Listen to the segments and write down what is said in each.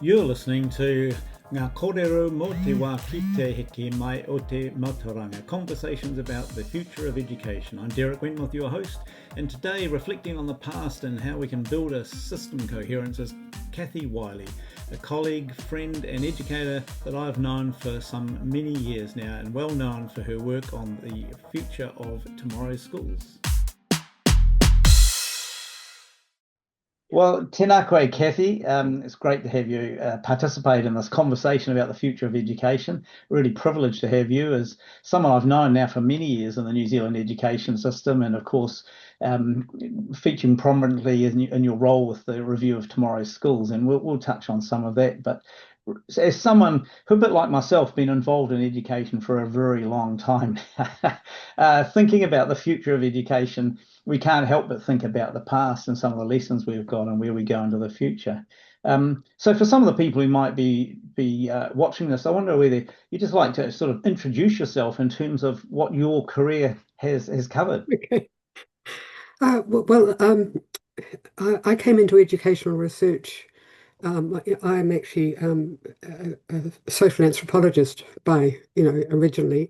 You're listening to Ngā kōrero mō te wā ki te heke mai o te Mātauranga, conversations about the future of education. I'm Derek Wenmoth, your host, and today reflecting on the past and how we can build a system coherence is Cathy Wylie, a colleague, friend and educator that I've known for some many years now and well known for her work on the future of tomorrow's schools. Well, tēnā koe, Cathy. It's great to have you participate in this conversation about the future of education. Really privileged to have you as someone I've known now for many years in the New Zealand education system, and of course, featuring prominently in your role with the review of tomorrow's schools, and we'll touch on some of that. But as someone who, a bit like myself, been involved in education for a very long time, thinking about the future of education, we can't help but think about the past and some of the lessons we've got and where we go into the future. So for some of the people who might be watching this, I wonder whether you'd just like to sort of introduce yourself in terms of what your career has covered. Okay. I came into educational research. I'm actually a social anthropologist by, originally,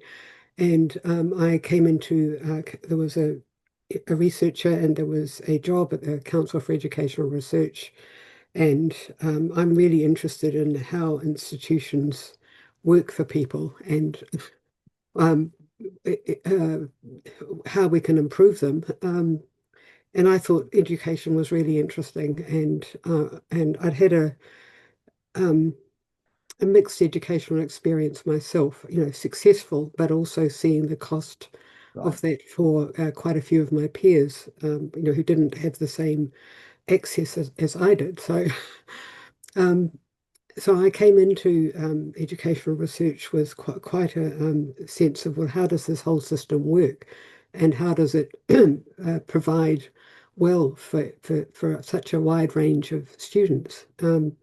and I came into there was a researcher and there was a job at the Council for Educational Research, and I'm really interested in how institutions work for people and um, how we can improve them. And I thought education was really interesting, and I'd had a mixed educational experience myself, successful, but also seeing the cost of that for quite a few of my peers, who didn't have the same access as I did. So, so I came into educational research with quite a sense of, well, how does this whole system work, and how does it provide well for such a wide range of students. And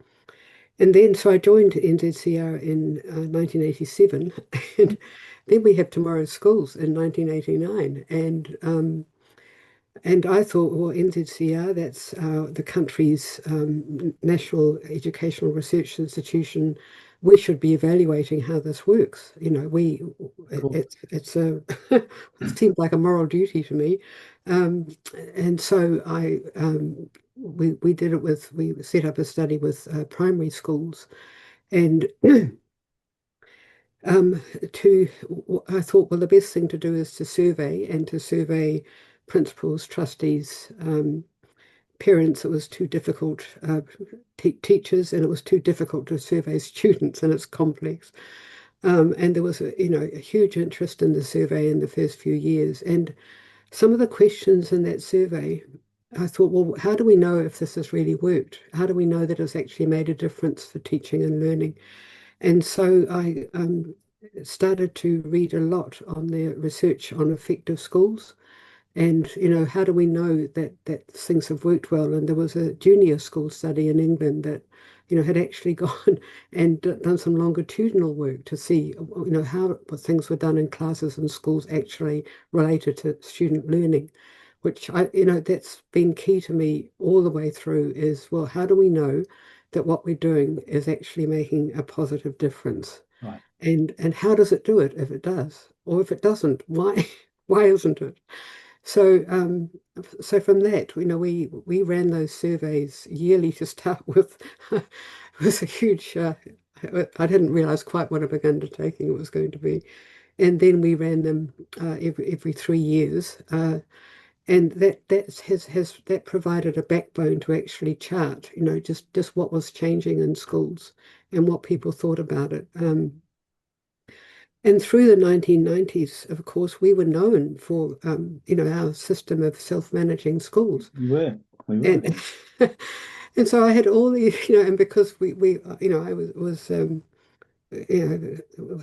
then, so I joined NZCR in 1987, and then we had Tomorrow's Schools in 1989. And I thought, well, NZCR, that's the country's national educational research institution. We should be evaluating how this works. Cool. It's a it seemed like a moral duty to me, and so we did it we set up a study with primary schools, and I thought, well, the best thing to do is to survey principals, trustees, parents. It was too difficult, teachers, and it was too difficult to survey students, and it's complex. And there was a huge interest in the survey in the first few years. And some of the questions in that survey, I thought, well, how do we know if this has really worked? How do we know that it's actually made a difference for teaching and learning? And so I started to read a lot on the research on effective schools. And, how do we know that things have worked well? And there was a junior school study in England that, had actually gone and done some longitudinal work to see, how things were done in classes and schools actually related to student learning, which that's been key to me all the way through is, well, how do we know that what we're doing is actually making a positive difference? Right. And how does it do it if it does? Or if it doesn't, why isn't it? So, so from that, we ran those surveys yearly to start with. It was a huge. I didn't realize quite what a big undertaking it was going to be, and then we ran them every 3 years, and that provided a backbone to actually chart, just what was changing in schools and what people thought about it. And through the 1990s, of course, we were known for, our system of self-managing schools. We were. And and so I had all the, and because I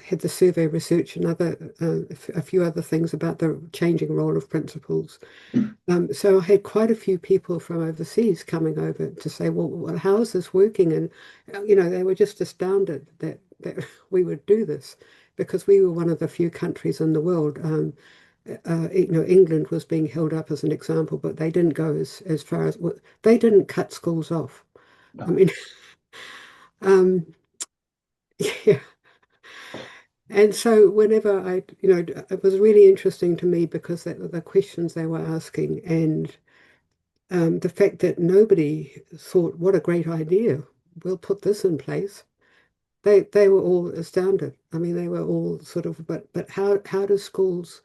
had the survey research and a few other things about the changing role of principals. So I had quite a few people from overseas coming over to say, well, how is this working? And, they were just astounded that we would do this, because we were one of the few countries in the world. England was being held up as an example, but they didn't go as far as, they didn't cut schools off. No. I mean, Um, yeah. And so whenever it was really interesting to me because the questions they were asking and the fact that nobody thought, what a great idea, we'll put this in place. They were all astounded. I mean, they were all sort of, but how do schools,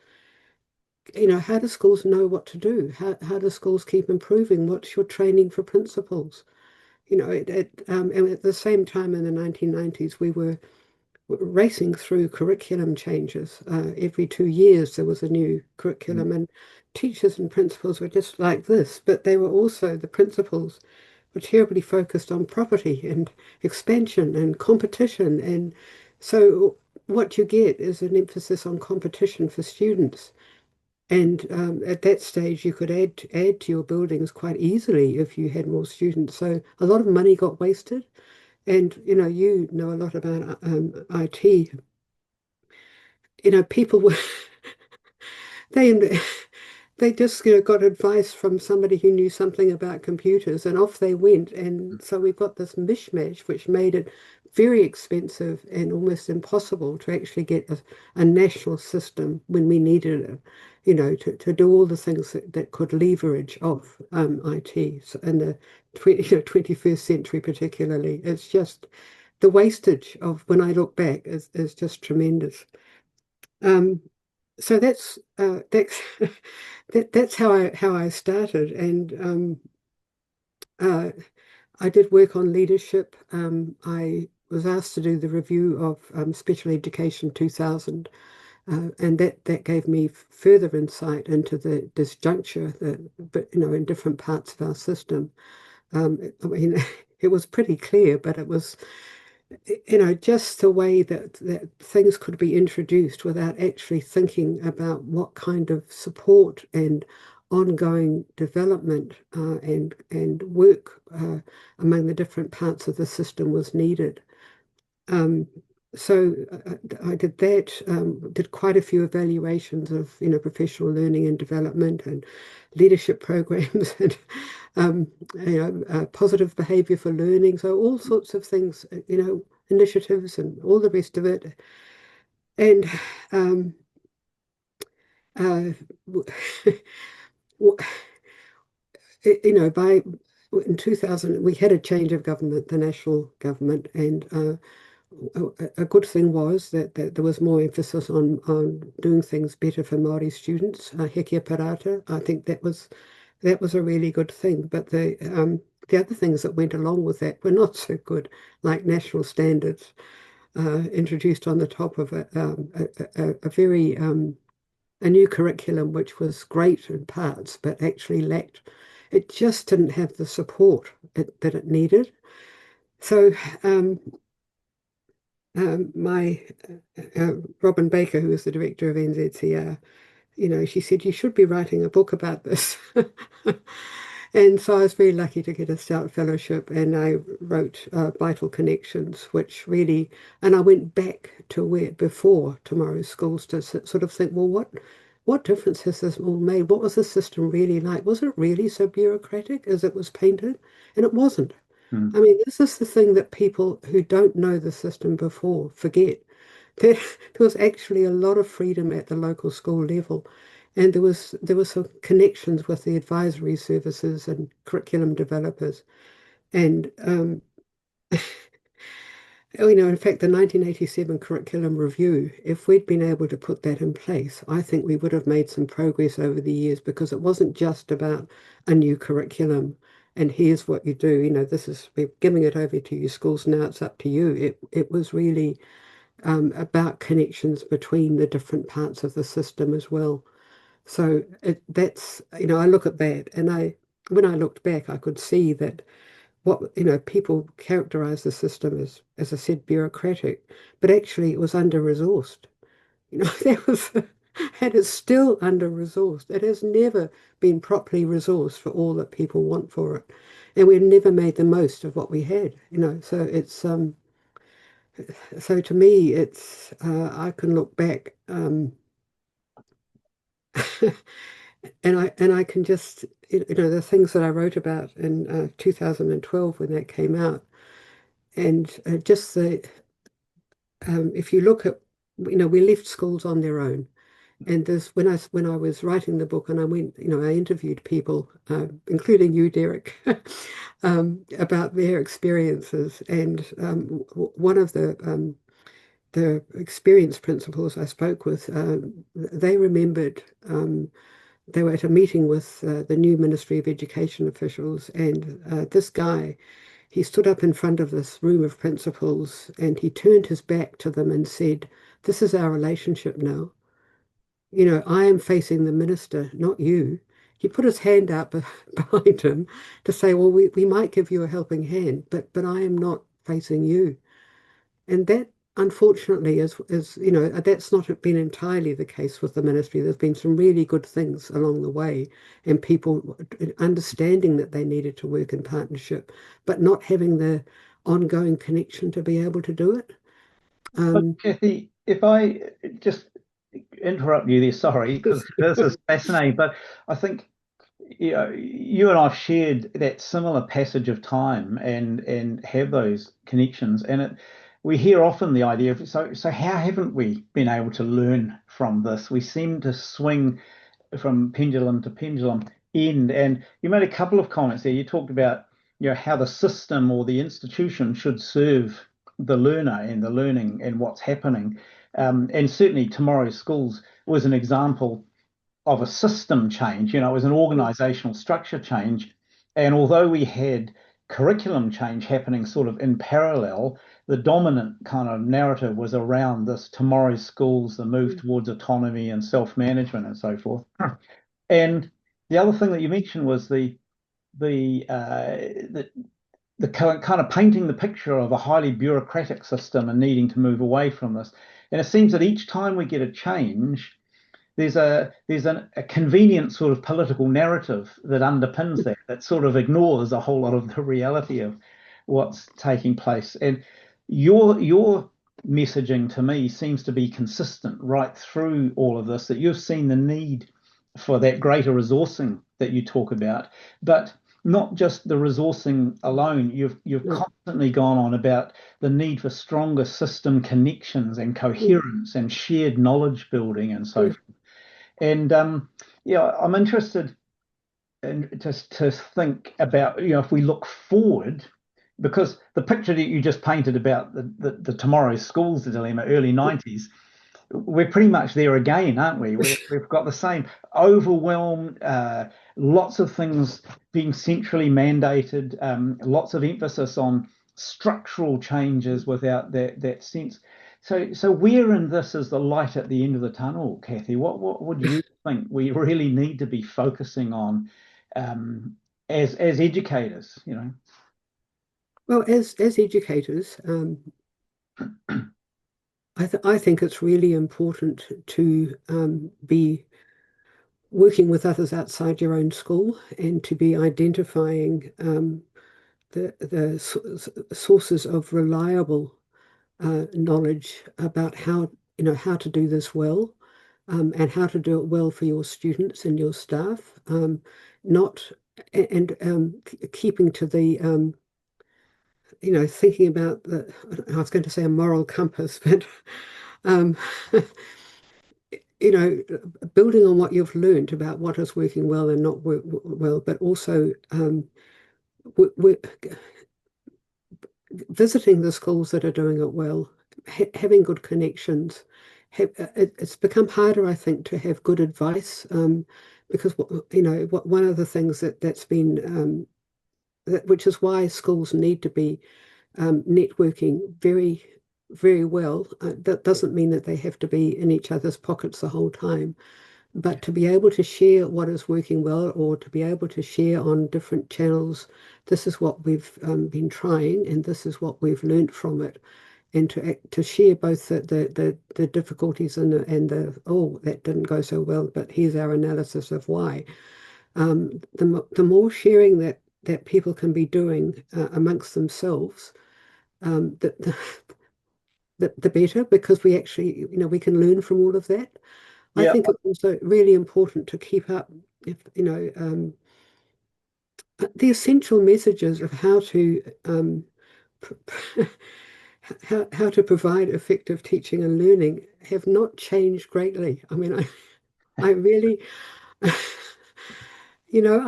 how do schools know what to do? How do schools keep improving? What's your training for principals? And at the same time in the 1990s, we were racing through curriculum changes. Every 2 years, there was a new Mm. curriculum, and teachers and principals were just like this, but they were also, the principals were terribly focused on property and expansion and competition. And so what you get is an emphasis on competition for students. And at that stage, you could add to your buildings quite easily if you had more students. So a lot of money got wasted. And you know a lot about IT. People were they they just got advice from somebody who knew something about computers, and off they went. And so we've got this mishmash, which made it very expensive and almost impossible to actually get a national system when we needed it. To do all the things that could leverage off IT in the 21st century, particularly. It's just the wastage of when I look back is just tremendous. Um, so that's that's how I started, and uh, I did work on leadership. I was asked to do the review of Special Education 2000, and that gave me further insight into the disjuncture but in different parts of our system. I mean, it was pretty clear, but it was just the way that things could be introduced without actually thinking about what kind of support and ongoing development and work among the different parts of the system was needed. Um, so I did that, did quite a few evaluations of, professional learning and development and leadership programs and, positive behavior for learning. So all sorts of things, initiatives and all the rest of it. And, um, uh, by in 2000, we had a change of government, the national government, and a good thing was that there was more emphasis on doing things better for Māori students, Hekia Parata. I think that was a really good thing. But the other things that went along with that were not so good, like national standards introduced on the top of a very a new curriculum, which was great in parts, but actually lacked. It just didn't have the support that it needed. So my Robin Baker, who was the director of NZCR, she said, you should be writing a book about this. And so I was very lucky to get a Stout Fellowship, and I wrote Vital Connections, which really, and I went back to where before Tomorrow's Schools to sort of think, well, what difference has this all made? What was the system really like? Was it really so bureaucratic as it was painted? And it wasn't. Mm. I mean, this is the thing that people who don't know the system before forget. There, there was actually a lot of freedom at the local school level, and there were some connections with the advisory services and curriculum developers. And in fact, the 1987 curriculum review, if we'd been able to put that in place, I think we would have made some progress over the years, because it wasn't just about a new curriculum and here's what you do. We're giving it over to you schools, now it's up to you. It was really about connections between the different parts of the system as well. So I look at that, and when I looked back, I could see that people characterize the system as I said, bureaucratic, but actually it was under-resourced. That was, and it's still under-resourced. It has never been properly resourced for all that people want for it. And we've never made the most of what we had, so to me, I can look back, and I can just the things that I wrote about in 2012 when that came out. just if you look at, we left schools on their own. And this, when I was writing the book, and I went, I interviewed people, including you, Derek, about their experiences. And one of the experience principals I spoke with, they remembered they were at a meeting with the new Ministry of Education officials, and this guy, he stood up in front of this room of principals, and he turned his back to them and said, "This is our relationship now. I am facing the minister, not you." He put his hand up behind him to say, "Well, we might give you a helping hand, but I am not facing you." And that, unfortunately, is that's not been entirely the case with the ministry. There's been some really good things along the way, and people understanding that they needed to work in partnership, but not having the ongoing connection to be able to do it. But Cathy, if I just interrupt you there, sorry, because this is fascinating. But I think you and I've shared that similar passage of time and have those connections. And we hear often the idea of so how haven't we been able to learn from this? We seem to swing from pendulum to pendulum end. And you made a couple of comments there. You talked about how the system or the institution should serve the learner and the learning and what's happening. And certainly tomorrow's schools was an example of a system change. It was an organizational structure change. And although we had curriculum change happening sort of in parallel, the dominant kind of narrative was around this tomorrow's schools, the move towards autonomy and self-management and so forth. And the other thing that you mentioned was the kind of painting the picture of a highly bureaucratic system and needing to move away from this. And it seems that each time we get a change, there's a convenient sort of political narrative that underpins that sort of ignores a whole lot of the reality of what's taking place. And your messaging to me seems to be consistent right through all of this, that you've seen the need for that greater resourcing that you talk about, but not just the resourcing alone. You've constantly gone on about the need for stronger system connections and coherence and shared knowledge building and so forth. And I'm interested in to think about, if we look forward, because the picture that you just painted about the tomorrow's schools dilemma, early 90s, we're pretty much there again, aren't we? We've got the same overwhelm, lots of things being centrally mandated, lots of emphasis on structural changes without that sense. So where in this is the light at the end of the tunnel, Cathy? What would you think we really need to be focusing on as educators? Well, as educators, I think it's really important to be working with others outside your own school and to be identifying the sources of reliable knowledge about how to do this well, and how to do it well for your students and your staff, not and keeping to the thinking about I was going to say a moral compass, but um, building on what you've learned about what is working well and not well, but also visiting the schools that are doing it well, having good connections. It's become harder, I think, to have good advice, because one of the things that's been which is why schools need to be networking very, very well. That doesn't mean that they have to be in each other's pockets the whole time, but to be able to share what is working well, or to be able to share on different channels, this is what we've been trying, and this is what we've learned from it, and to share both the difficulties and the oh, that didn't go so well, but here's our analysis of why. The more sharing that people can be doing amongst themselves, the better, because we actually, we can learn from all of that. I think it's also really important to keep up, if the essential messages of how to how to provide effective teaching and learning have not changed greatly. I mean, I really, you know,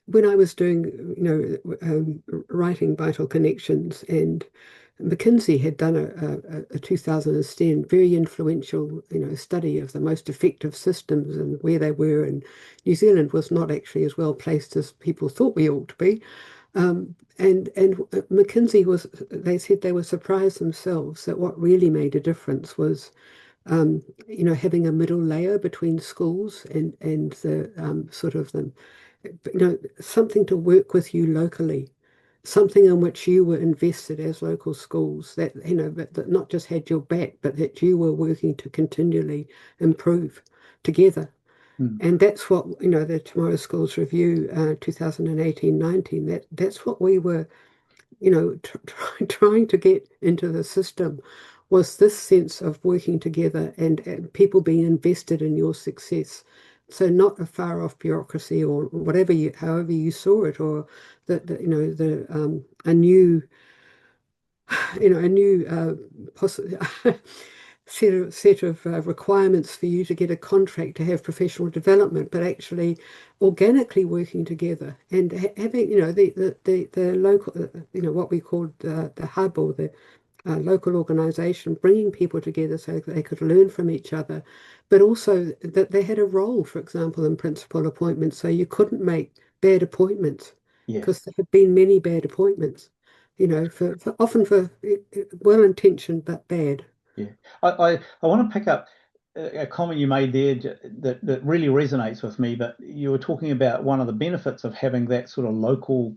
when I was doing, writing Vital Connections, and McKinsey had done a 2010 very influential, study of the most effective systems and where they were, and New Zealand was not actually as well placed as people thought we ought to be. And McKinsey they said they were surprised themselves that what really made a difference was having a middle layer between schools and the sort of the, something to work with you locally, something in which you were invested as local schools, that, that not just had your back, but that you were working to continually improve together. Mm. And that's what, the Tomorrow Schools Review 2018-19, that's what we were, trying to get into the system, was this sense of working together and people being invested in your success. So not a far off bureaucracy or whatever however you saw it, or a new a new set of requirements for you to get a contract to have professional development, but actually organically working together and having the local what we called the hub, or the local organization, bringing people together so that they could learn from each other, but also that they had a role, for example, in principal appointments, so you couldn't make bad appointments Yeah. because there have been many bad appointments, often for well-intentioned but bad. Yeah, I want to pick up a comment you made there that really resonates with me. But you were talking about one of the benefits of having that sort of local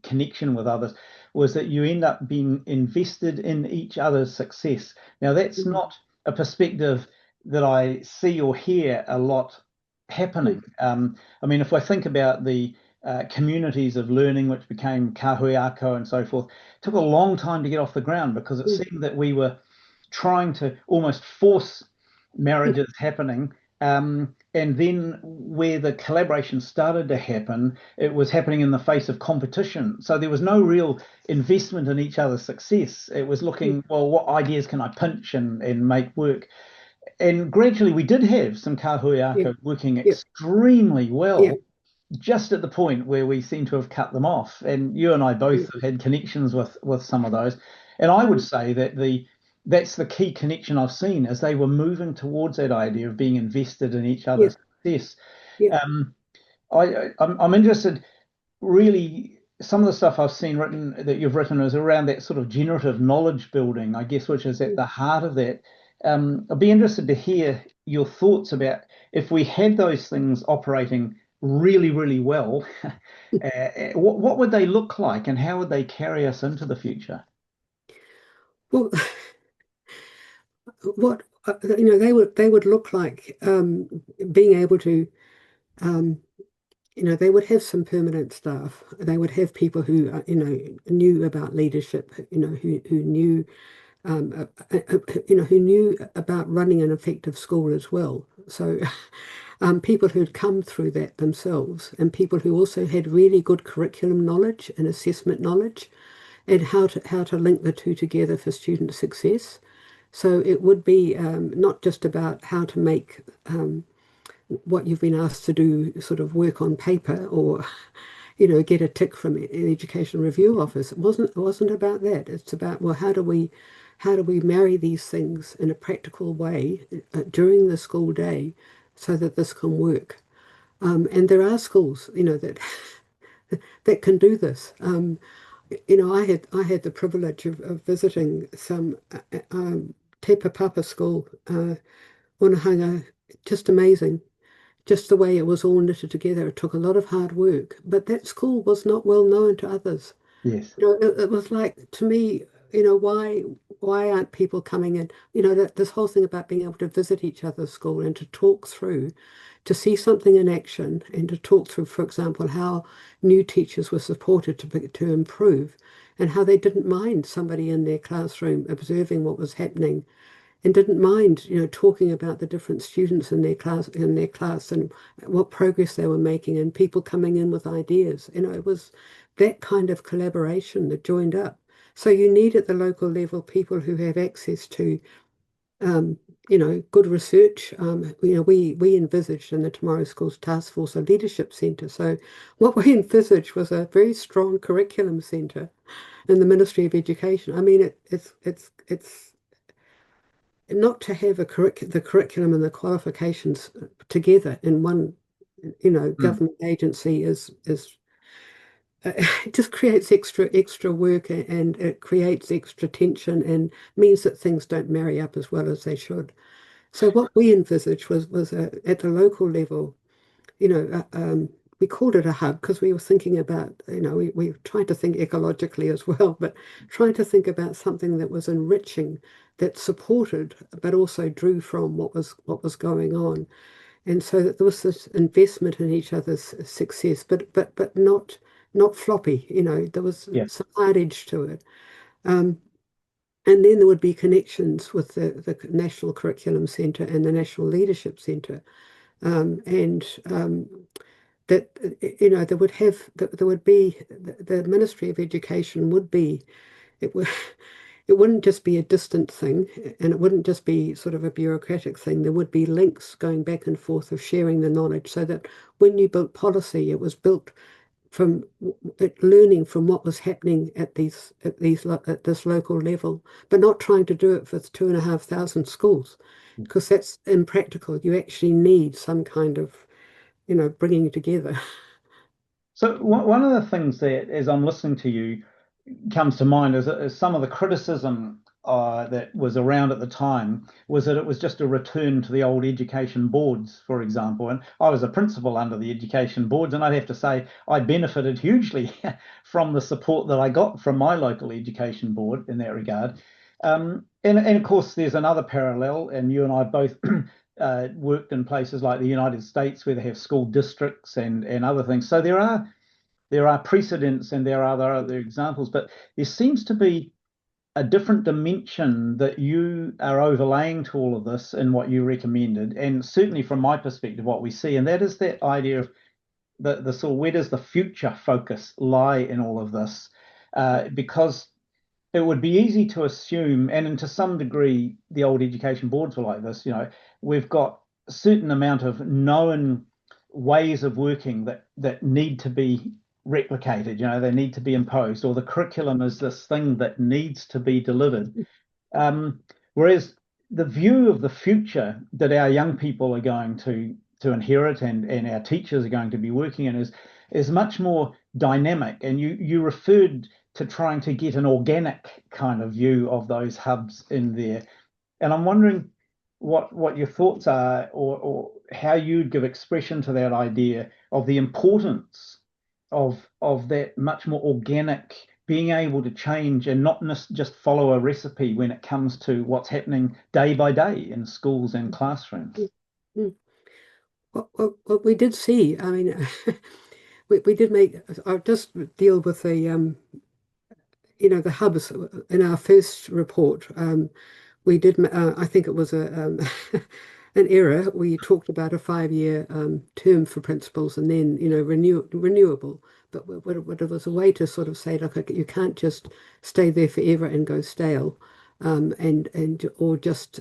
connection with others was that you end up being invested in each other's success. Now, that's Mm. not a perspective that I see or hear a lot happening. I mean, if I think about the communities of learning, which became kahuiako and so forth, it took a long time to get off the ground because it Mm. seemed that we were trying to almost force marriages happening. And then where the collaboration started to happen, it was happening in the face of competition. So there was no real investment in each other's success. It was looking, well, what ideas can I pinch and make work? And gradually we did have some Yeah, kahuiako working yeah, extremely yeah, well, just at the point where we seem to have cut them off. And you and I yeah, both have had connections with some of those. And I would say that that's the key connection I've seen as they were moving towards that idea of being invested in each yeah, other's success. yeah, Um, I'm interested, really, some of the stuff I've seen written that you've written is around that sort of generative knowledge building, I guess, which is at yeah. the heart of that. I'd be interested to hear your thoughts about if we had those things operating really, really well, what would they look like and how would they carry us into the future? Well, what they would look like, being able to, um, they would have some permanent staff. They would have people who, knew about leadership, who knew, who knew about running an effective school as well. So, people who'd come through that themselves, and people who also had really good curriculum knowledge and assessment knowledge, and how to link the two together for student success. So it would be not just about how to make what you've been asked to do sort of work on paper, or get a tick from an education review office. It wasn't about that. It's about, well, how do we marry these things in a practical way during the school day so that this can work. And there are schools, that can do this. I had the privilege of visiting some Te Papa school, Onehunga, just amazing. Just the way it was all knitted together. It took a lot of hard work, but that school was not well known to others. Yes. It was like, to me, why aren't people coming in? This whole thing about being able to visit each other's school and to talk through, to see something in action, and to talk through, for example, how new teachers were supported to improve, and how they didn't mind somebody in their classroom observing what was happening, and didn't mind, talking about the different students in their class and what progress they were making and people coming in with ideas. It was that kind of collaboration that joined up. So you need at the local level people who have access to um, good research. We envisaged in the Tomorrow Schools Task Force a leadership centre. So what we envisaged was a very strong curriculum centre in the Ministry of Education. I mean, it's not to have the curriculum and the qualifications together in one, Mm. government agency is it just creates extra work, and it creates extra tension and means that things don't marry up as well as they should. So what we envisaged was at the local level, we called it a hub because we were thinking about, we tried to think ecologically as well, but trying to think about something that was enriching, that supported, but also drew from what was going on. And so that there was this investment in each other's success, but not floppy, there was Yeah. some hard edge to it. Um, and then there would be connections with the National Curriculum Centre and the National Leadership Centre. And that there would be the Ministry of Education would be it would it wouldn't just be a distant thing, and it wouldn't just be sort of a bureaucratic thing. There would be links going back and forth of sharing the knowledge, so that when you built policy, it was built from learning from what was happening at this local level, but not trying to do it for 2,500 schools, because that's impractical. You actually need some kind of bringing together. So one of the things that, as I'm listening to you, comes to mind is some of the criticism that was around at the time was that it was just a return to the old education boards, for example. And I was a principal under the education boards, and I'd have to say I benefited hugely from the support that I got from my local education board in that regard. And of course, there's another parallel, and you and I both worked in places like the United States where they have school districts and other things. So there are precedents and there are other examples, but there seems to be a different dimension that you are overlaying to all of this in what you recommended. And certainly from my perspective, what we see, and that is that idea of the sort of where does the future focus lie in all of this? Because it would be easy to assume, and to some degree, the old education boards were like this. We've got a certain amount of known ways of working that need to be replicated. They need to be imposed, or the curriculum is this thing that needs to be delivered. Um, Whereas the view of the future that our young people are going to inherit and our teachers are going to be working in is much more dynamic. And you referred to trying to get an organic kind of view of those hubs in there. And I'm wondering what your thoughts are, or how you'd give expression to that idea of the importance of that much more organic, being able to change and not just follow a recipe when it comes to what's happening day by day in schools and classrooms. Mm. What we did see, I mean, we did make. I'll just deal with the hubs in our first report. We did. I think it was an error. We talked about a 5-year term for principals, and then renewable. But what it was a way to sort of say, look, you can't just stay there forever and go stale, and or just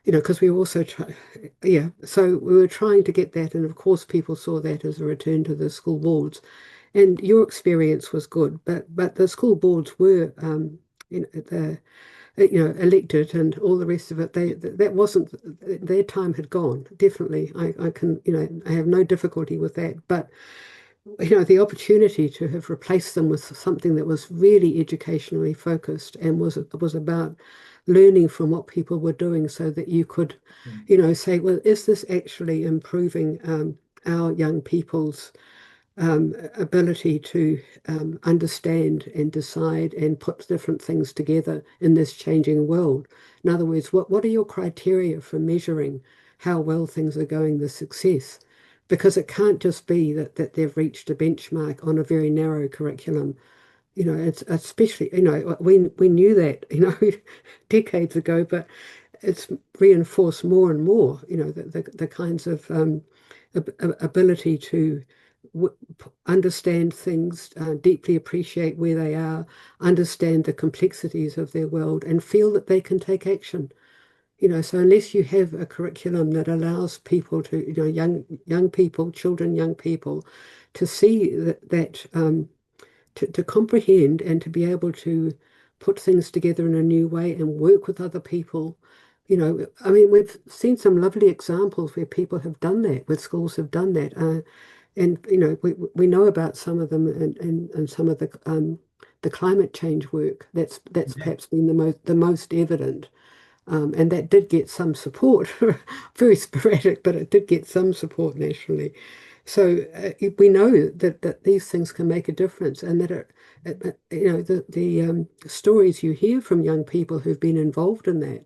because we also try, yeah. So we were trying to get that, and of course, people saw that as a return to the school boards. And your experience was good, but the school boards were, elected and all the rest of it. That wasn't their time had gone. Definitely, I can, I have no difficulty with that. But the opportunity to have replaced them with something that was really educationally focused and was about learning from what people were doing, so that you could, say, well, is this actually improving our young people's ability to understand and decide and put different things together in this changing world. In other words, what are your criteria for measuring how well things are going, the success? Because it can't just be that they've reached a benchmark on a very narrow curriculum. it's especially, we knew that, decades ago, but it's reinforced more and more, the kinds of ability to w understand things, deeply appreciate where they are, understand the complexities of their world, and feel that they can take action. So unless you have a curriculum that allows people to, young people, children, young people, to see to comprehend and to be able to put things together in a new way and work with other people. I mean, we've seen some lovely examples where people have done that, where schools have done that. And we know about some of them and some of the climate change work. That's Yeah. perhaps been the most evident. And that did get some support, very sporadic, but it did get some support nationally. So we know that these things can make a difference, and that the stories you hear from young people who've been involved in that,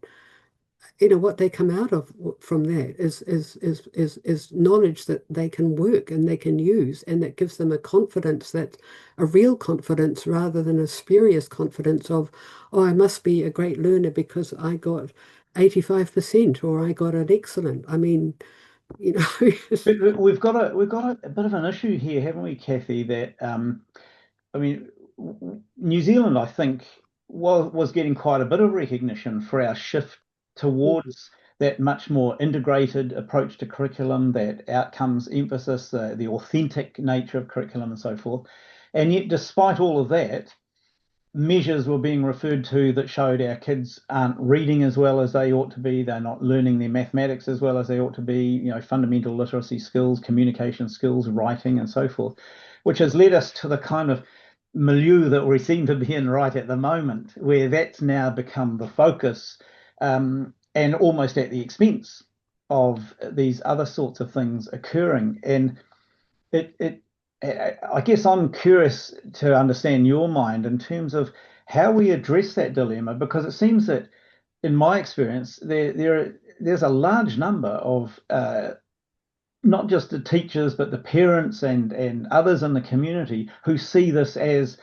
what they come out of from that is knowledge that they can work and they can use, and that gives them a confidence, that a real confidence rather than a spurious confidence of, oh, I must be a great learner because I got 85% or I got an excellent. I mean, We've got a bit of an issue here, haven't we, Cathy? That I mean, New Zealand, I think, was getting quite a bit of recognition for our shift towards that much more integrated approach to curriculum, that outcomes emphasis, the authentic nature of curriculum, and so forth. And yet, despite all of that, measures were being referred to that showed our kids aren't reading as well as they ought to be. They're not learning their mathematics as well as they ought to be, fundamental literacy skills, communication skills, writing, and so forth, which has led us to the kind of milieu that we seem to be in right at the moment, where that's now become the focus, and almost at the expense of these other sorts of things occurring. And it I guess I'm curious to understand your mind in terms of how we address that dilemma, because it seems that, in my experience, there's a large number of not just the teachers, but the parents and others in the community who see this as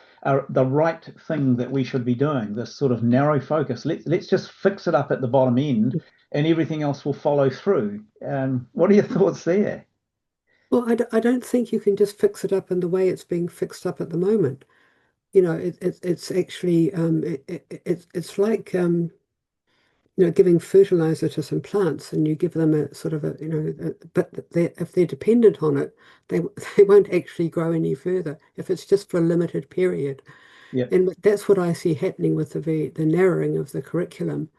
the right thing that we should be doing. This sort of narrow focus. Let's just fix it up at the bottom end, and everything else will follow through. What are your thoughts there? well, I don't think you can just fix it up in the way it's being fixed up at the moment. It's actually it's like giving fertilizer to some plants, and you give them a sort of but if they're dependent on it, they they won't actually grow any further if it's just for a limited period. Yeah. And that's what I see happening with the narrowing of the curriculum,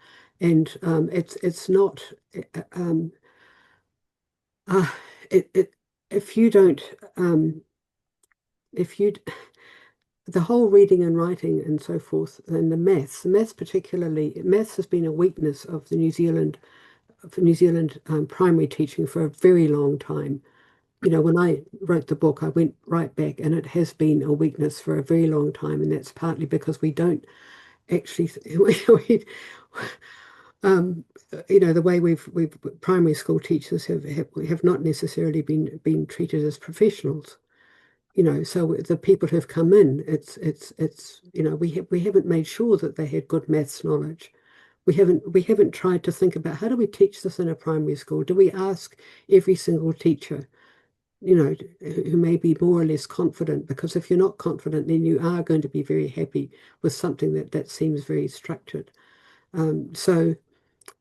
and it's not um, uh, it if you don't if you the whole reading and writing and so forth, and the maths particularly, maths has been a weakness of the New Zealand primary teaching for a very long time. When I wrote the book, I went right back, and it has been a weakness for a very long time, and that's partly because we don't actually, um, the way we've primary school teachers have not necessarily been treated as professionals. So the people who've come in, it's we haven't made sure that they had good maths knowledge. We haven't tried to think about, how do we teach this in a primary school? Do we ask every single teacher, who may be more or less confident? Because if you're not confident, then you are going to be very happy with something that seems very structured. So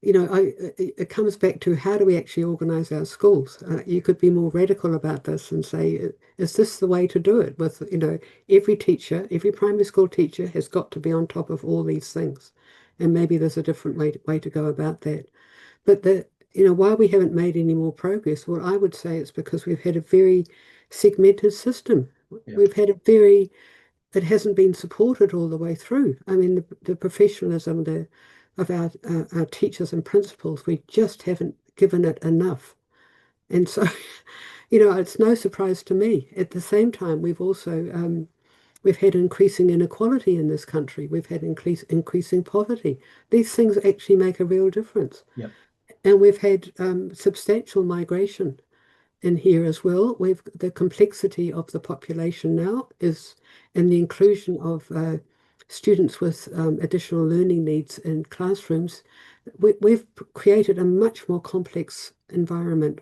it comes back to, how do we actually organize our schools? You could be more radical about this and say, is this the way to do it? With, every teacher, every primary school teacher has got to be on top of all these things. And maybe there's a different way to go about that. But why we haven't made any more progress, well, I would say it's because we've had a very segmented system. Yeah. We've had it hasn't been supported all the way through. I mean, the professionalism of our teachers and principals, we just haven't given it enough. And so, it's no surprise to me. At the same time, we've had increasing inequality in this country. We've had increasing poverty. These things actually make a real difference. Yeah. And we've had substantial migration. in here as well. We've the complexity of the population now is, and the inclusion of students with additional learning needs in classrooms. We've created a much more complex environment,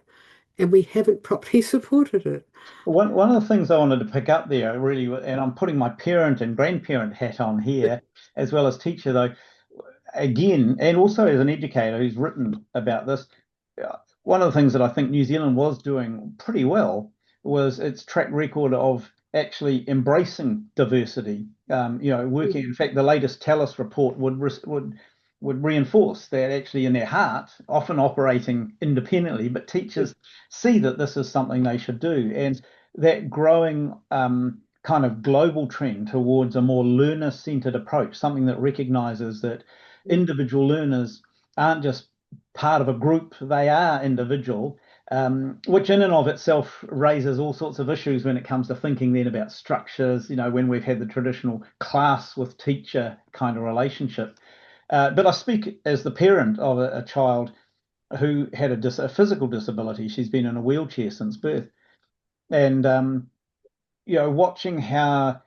and we haven't properly supported it. One of the things I wanted to pick up there really, and I'm putting my parent and grandparent hat on here, as well as teacher though, again, and also as an educator who's written about this, one of the things that I think New Zealand was doing pretty well was its track record of actually embracing diversity. Working. In fact, the latest Tallis report would reinforce that actually in their heart, often operating independently, but teachers see that this is something they should do, and that growing kind of global trend towards a more learner-centered approach, something that recognizes that individual learners aren't just part of a group, they are individual, which in and of itself raises all sorts of issues when it comes to thinking then about structures, when we've had the traditional class with teacher kind of relationship. But I speak as the parent of a child who had a physical disability. She's been in a wheelchair since birth. And, watching how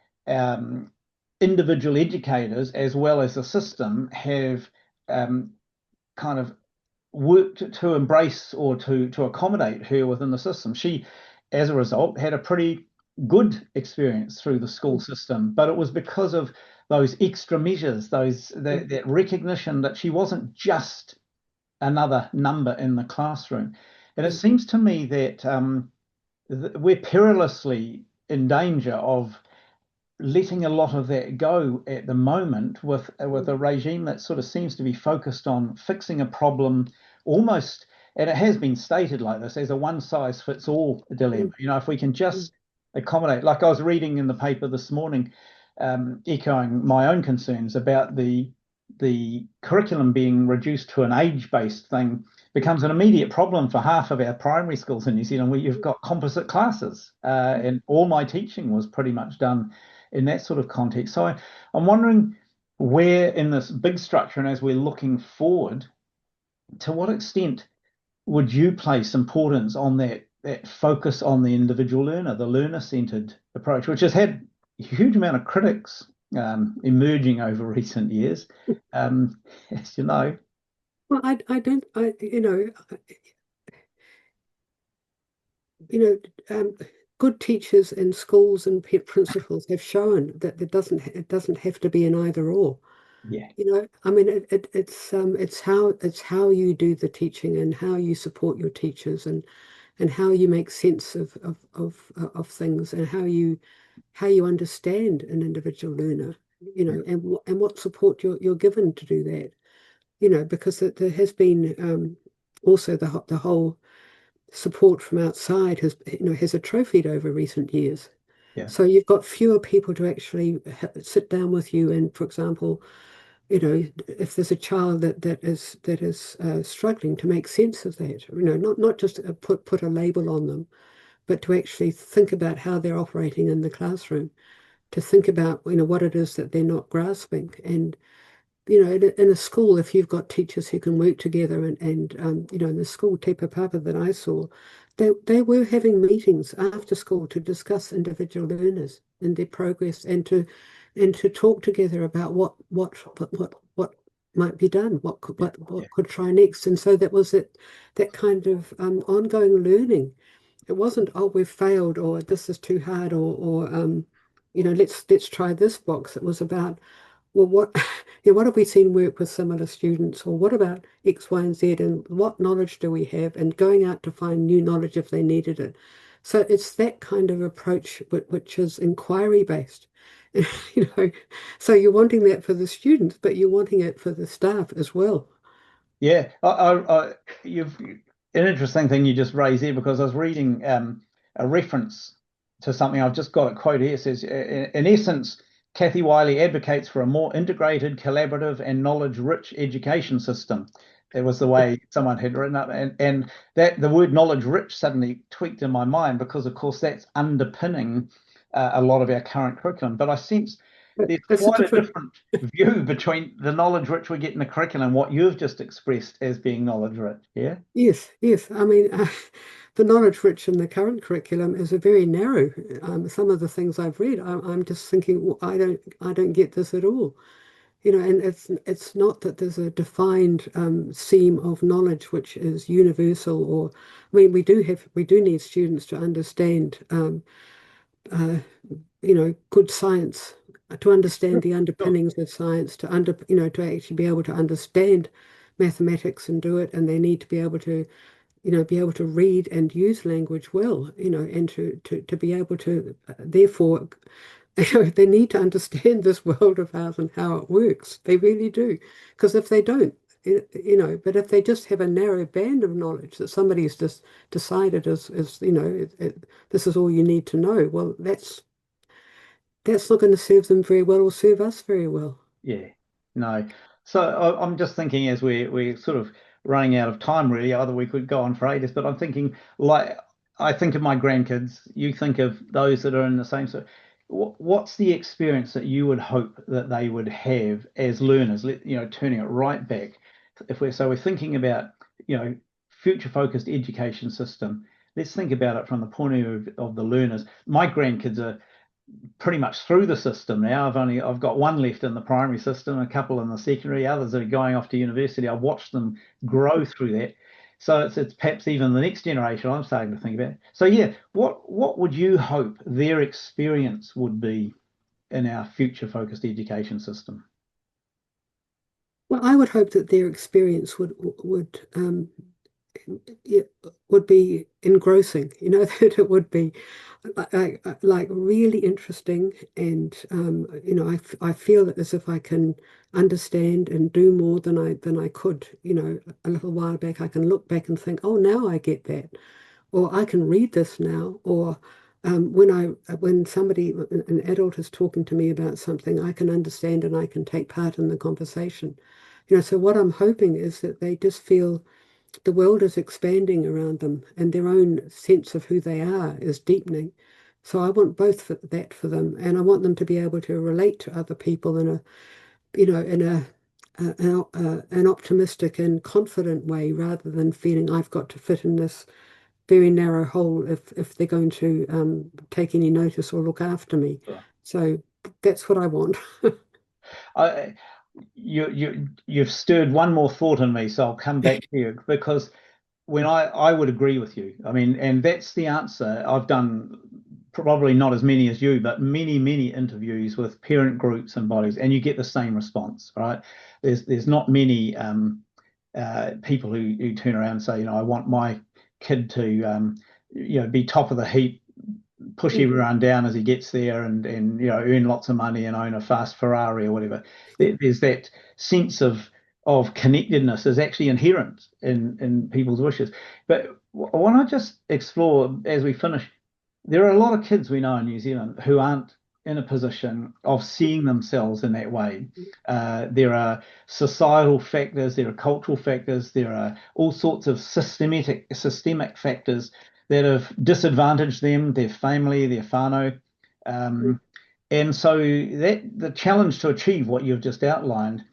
individual educators as well as the system have kind of worked to embrace or to accommodate her within the system. She, as a result, had a pretty good experience through the school system, but it was because of those extra measures, that recognition that she wasn't just another number in the classroom. And it seems to me that we're perilously in danger of letting a lot of that go at the moment with a regime that sort of seems to be focused on fixing a problem almost, and it has been stated like this, as a one size fits all dilemma. If we can just accommodate, like I was reading in the paper this morning, echoing my own concerns about the curriculum being reduced to an age-based thing becomes an immediate problem for half of our primary schools in New Zealand, where you've got composite classes, and all my teaching was pretty much done in that sort of context. So I'm wondering where in this big structure, and as we're looking forward, to what extent would you place importance on that focus on the individual learner, the learner-centered approach, which has had a huge amount of critics emerging over recent years, as you know. Well, I don't, good teachers and schools and principals have shown that it doesn't have to be an either or. Yeah. I mean, it's how you do the teaching and how you support your teachers and how you make sense of things and how you understand an individual learner, and what support you're given to do that, because there has been also the whole support from outside has atrophied over recent years. Yeah. So you've got fewer people to actually sit down with you and, for example, if there's a child that is struggling, to make sense of that, not just put a label on them, but to actually think about how they're operating in the classroom, to think about what it is that they're not grasping. And in a school, if you've got teachers who can work together, and in the school Te Papa that I saw, they were having meetings after school to discuss individual learners and their progress, and to talk together about what might be done, what could try next. And so that was that kind of ongoing learning. It wasn't, oh, we've failed, or this is too hard, or let's try this box. It was about, well, what what have we seen work with similar students, or what about X, Y, and Z, and what knowledge do we have, and going out to find new knowledge if they needed it. So it's that kind of approach which is inquiry based. So you're wanting that for the students, but you're wanting it for the staff as well. Yeah, you've an interesting thing you just raised there, because I was reading a reference to something. I've just got a quote here. It says, in essence, Cathy Wylie advocates for a more integrated, collaborative, and knowledge-rich education system. It was the way someone had written up, and that the word knowledge-rich suddenly tweaked in my mind, because, of course, that's underpinning a lot of our current curriculum. But I sense there's It's a quite a different. different view between the knowledge rich we get in the curriculum, what you've just expressed as being knowledge rich. Yeah. Yes, yes. I mean, the knowledge rich in the current curriculum is a very narrow. Some of the things I've read, I'm just thinking, well, I don't get this at all. And it's not that there's a defined seam of knowledge which is universal. Or, I mean, we do need students to understand, uh, good science, to understand the Sure. underpinnings of science, to actually be able to understand mathematics and do it, and they need to be able to be able to read and use language well, and to be able to, therefore, they need to understand this world of ours and how it works. They really do. Because if they don't, but if they just have a narrow band of knowledge that somebody's just decided this is all you need to know, well, that's not going to serve them very well or serve us very well. Yeah, no. So I'm just thinking as we're sort of running out of time, really. Either we could go on for ages, but I'm thinking like I think of my grandkids. You think of those that are in the same. So, what's the experience that you would hope that they would have as learners? Turning it right back. If we're thinking about future focused education system. Let's think about it from the point of view of the learners. My grandkids are pretty much through the system now. I've got one left in the primary system, a couple in the secondary, others are going off to university. I've watched them grow through that. So it's perhaps even the next generation I'm starting to think about. So yeah, what would you hope their experience would be in our future focused education system? Well, I would hope that their experience it would be engrossing, that it would be like really interesting. And I feel as if I can understand and do more than I could, a little while back. I can look back and think, oh, now I get that, or I can read this now, or when somebody, an adult, is talking to me about something, I can understand and I can take part in the conversation. So what I'm hoping is that they just feel the world is expanding around them and their own sense of who they are is deepening. So I want both for that for them, and I want them to be able to relate to other people in an optimistic and confident way, rather than feeling I've got to fit in this very narrow hole if they're going to take any notice or look after me. Sure. So that's what I want. I, you've stirred one more thought in me, so I'll come back to you because when I would agree with you. I mean, and that's the answer. I've done probably not as many as you, but many interviews with parent groups and bodies, and you get the same response, right? There's not many people who turn around and say, I want my kid to be top of the heap, push Mhm. everyone down as he gets there, and earn lots of money and own a fast Ferrari or whatever. There's that sense of connectedness is actually inherent in people's wishes. But I want to just explore as we finish. There are a lot of kids we know in New Zealand who aren't in a position of seeing themselves in that way. There are societal factors, there are cultural factors, there are all sorts of systemic factors that have disadvantaged them, their family, their whānau. Um, and so that the challenge to achieve what you've just outlined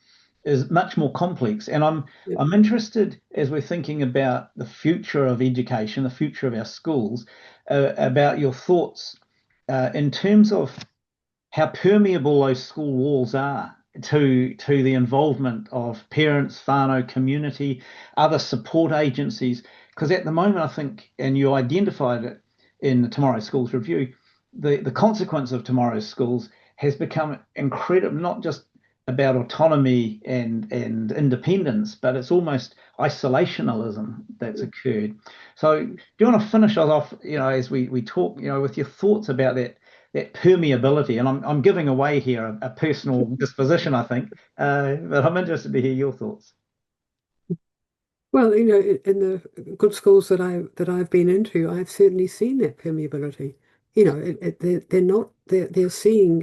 is much more complex. And Yeah. I'm interested as we're thinking about the future of education, the future of our schools, about your thoughts in terms of how permeable those school walls are to the involvement of parents, whānau, community, other support agencies. Because at the moment, I think, and you identified it in the Tomorrow Schools review, the consequence of tomorrow's schools has become incredible, not just about autonomy and independence, but it's almost isolationism that's occurred. So, do you want to finish us off, as we talk, with your thoughts about that permeability? And I'm giving away here a personal disposition, I think, but I'm interested to hear your thoughts. Well, in the good schools that I've been into, I've certainly seen that permeability. They're seeing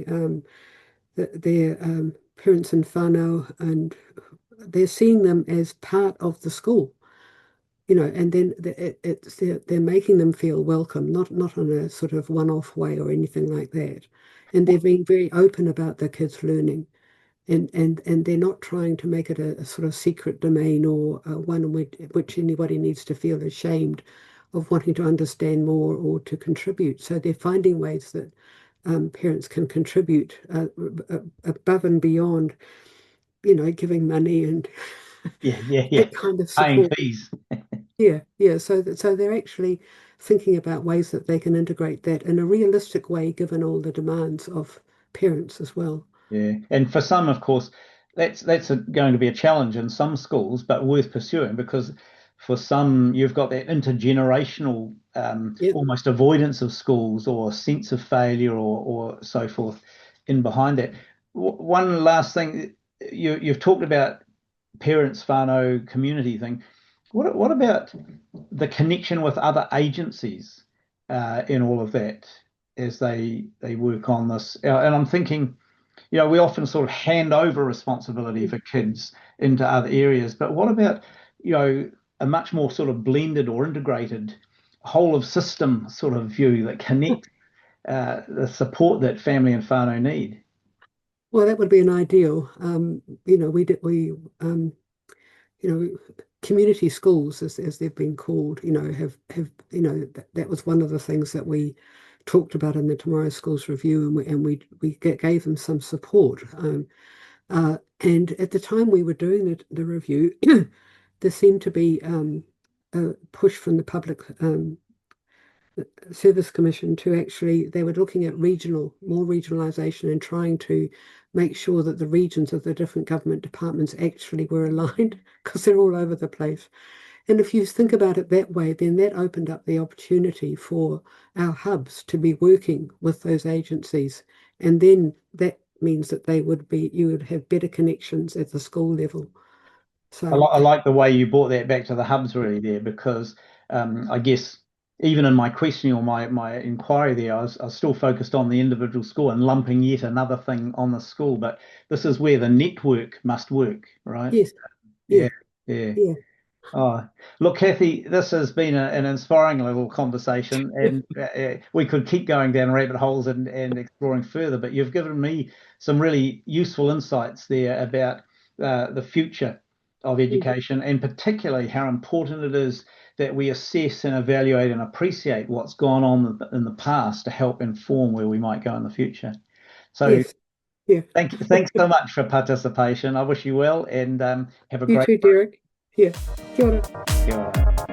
their parents and whānau, and they're seeing them as part of the school. And then they're making them feel welcome, not in a sort of one-off way or anything like that. and they're being very open about their kids learning. And they're not trying to make it a sort of secret domain or one in which anybody needs to feel ashamed of wanting to understand more or to contribute. So they're finding ways that parents can contribute above and beyond, giving money and Yeah. that kind of Paying support. fees. Yeah. So they're actually thinking about ways that they can integrate that in a realistic way, given all the demands of parents as well. Yeah, and for some, of course, going to be a challenge in some schools, but worth pursuing because for some, you've got that intergenerational Yeah. almost avoidance of schools or sense of failure or so forth in behind that. One last thing, you've talked about parents, whānau, community thing. What about the connection with other agencies in all of that as they work on this? And I'm thinking, we often sort of hand over responsibility for kids into other areas, but what about, a much more sort of blended or integrated whole of system sort of view that connects the support that family and whānau need? Well, that would be an ideal. You know, community schools, as they've been called, have that was one of the things that we talked about in the Tomorrow Schools review, and we gave them some support. And at the time we were doing the review, there seemed to be a push from the public Service Commission to actually, they were looking at more regionalisation and trying to make sure that the regions of the different government departments actually were aligned because they're all over the place. And if you think about it that way, then that opened up the opportunity for our hubs to be working with those agencies. And then that means that you would have better connections at the school level. So I like the way you brought that back to the hubs really there because I guess even in my questioning or my inquiry there, I was still focused on the individual school and lumping yet another thing on the school. But this is where the network must work, right? yes, Yeah, yeah, yeah. yeah. Oh, look, Cathy, this has been an inspiring little conversation, and we could keep going down rabbit holes and exploring further, but you've given me some really useful insights there about the future of Mhm. education, and particularly how important it is that we assess and evaluate and appreciate what's gone on in the past to help inform where we might go in the future. So, Yes, yeah. thanks so much for participation. I wish you well, and have a You great too, Derek. Yeah. Kia ora. day.